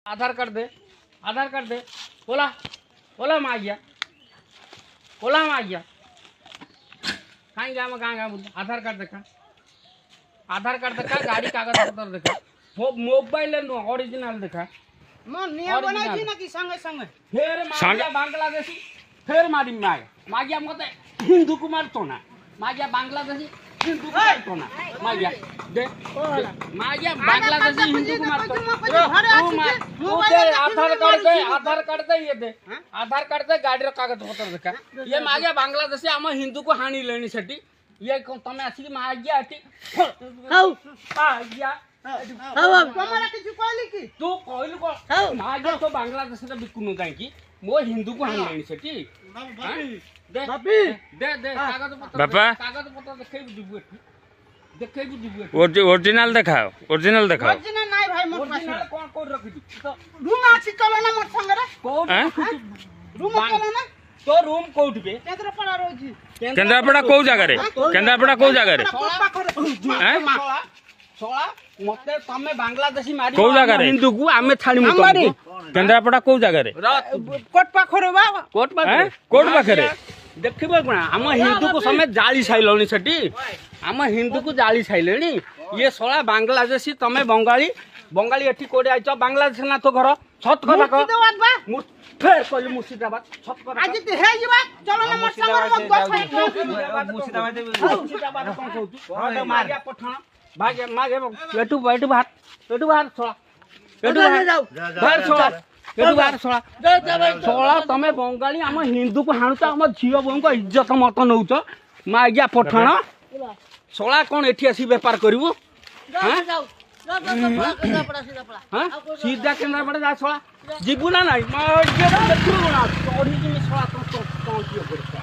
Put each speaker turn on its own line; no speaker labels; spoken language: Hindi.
आधार कार्ड दे बोला बोला मैं आ गया कहाँ गया मैं कहाँ गया बोल आधार कार्ड देखा गाड़ी कागज पत्र देखा मोबाइल ओरिजिनल देखा फिर बांग्लादेशी फिर मारी मागिया मत हिंदू को मारतो ना मागिया बांग्लादेशी हिंदू को मारतो ना मागिया दे मागिया बांग्लादेशी हिंदू को मारतो तू दे आधार कार्ड दे ये दे आधार कार्ड दे गाड़ी रो कागज पत्र देखा ये मागिया बांग्लादेशी आम हिंदू को हानि लेनी सेठी ये तमे आसी मागिया एटी हाउ मागिया
तुम्हारा किछु कहली की
तू कहलु को मागिया तो बांग्लादेश रे बिकुनु जाई की मो हिंदू को हानि लेनी सेठी दे दे कागज पत्र देखे
ओरिजिनल दिखाओ ओरिजिनल
नहीं भाई मोर पास
ओरिजिनल कोन कोड रखी तो
रूम आछि चलो ना मोर संग रे
कोड
रूम चलो ना
तो रूम कोड बे
केंद्रापड़ा रोजी
केंद्रापड़ा को जगह रे केंद्रापड़ा को जगह रे
हैं सोला मते तमे बांग्लादेशी मारी
को जगह रे
हिंदू को आमे छाड़ी मु
केंद्रापड़ा को जगह रे
कोट पाखरे बाबा
कोट
पाखरे
देखिबो कोना हम हिंदू को समेत जाली छाइलोनी सेठी हम हिंदू को जाली छाइलेनी ये सोला बांग्लादेशी तमे बंगाली एठी कोडे आइछ बांग्लादेश ना तो घर सत कथा को फिर कहली मुर्शिदाबाद सत कथा
आज ते हे जीवा चलो ना मोर संग मत
मुर्शिदाबाद कोन कहू मारिया पठाण भागे मागे एटू बाहर सोला एटू बाहर सोला तमे बंगाली हम हिंदू को हाणुता हम झियो बों को इज्जत मत नउछ मागिया पठाण सोला कोन एठी आसी व्यापार करिवो सीधा केंद्रापड़ा जा सोला जीबू ना नहीं मैं देखू ना चढ़ी सोला तो